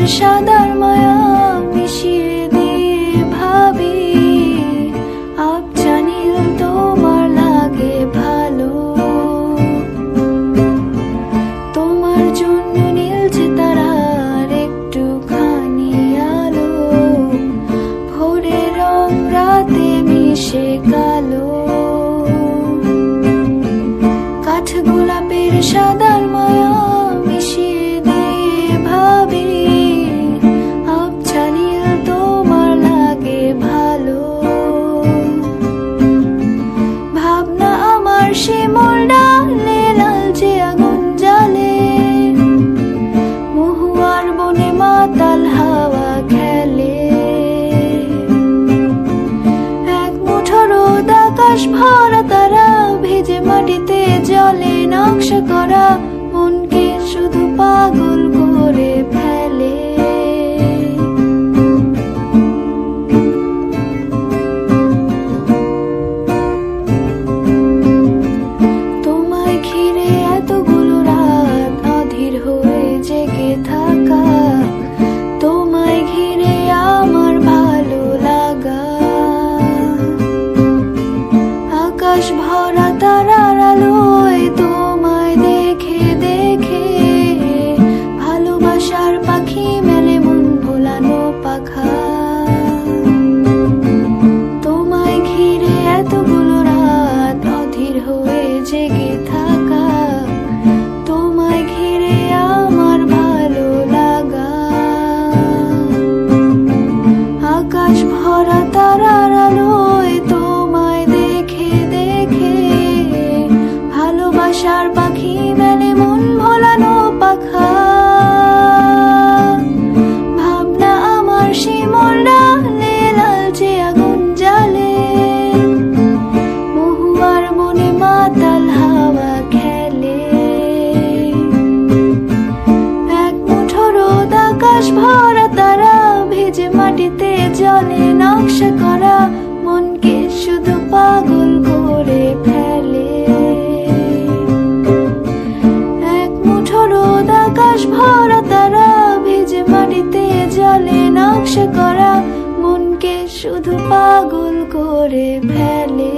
সাদার মায়া মিশিয়ে দিয়ে ভাবি আবজানিল তোমার লাগে ভালো। তোমার জন্য নীলছে তারার একটুখানি আলো, ভোরের রং রাতে মিশে কালো। কাঠ গোলাপের সাদার মায়া মিশিয়ে দিয়ে ভাবি আবজানিল তোমার লাগে ভালো। ভাবনা আমার শিমুল ডালে লালচে আগুন জ্বালে, মহুয়ার বনে মাতাল হাওয়া খেলে। এক মুঠো রোদ আকাশ ভরা তারা ভেজে মাটিতে জলে নকশা করা মনকে শুধু পাগল করে ফেলে। তোমায় ঘিরে এতগুলো রাত অধীর হয়ে জেগে থাকা, তোমায় ঘিরে আমার ভালো লাগা। আকাশ ভরা তারার আলোয় তোমায় দেখে দেখে ভালোবাসার পাখি মেলে মন ভোলানো পাখা। তোমায় ঘিরে এতগুলো রাত অধীর হয়ে জেগে থাকা, তোমায় ঘিরে আমার ভালো লাগা। আকাশ ভরা তারার আলোয় তোমায় দেখে দেখে ভালোবাসার পাখি মেলে মন ভোলানো পাখা। ভাবনা আমার শিমুল ডালে লালচে আগুন জ্বালে, মহুয়ার বনে মাতাল হাওয়া খেলে। এক মুঠো রোদ আকাশ ভরা তারা ভেজে মাটিতে জলে নকশা করা মনকে শুধু পাগল করে ফেলে। এক মুঠো রোদ আকাশ ভরা তারা ভেজে মাটিতে জলে নকশা করা মনকে শুধু পাগল করে ফেলে।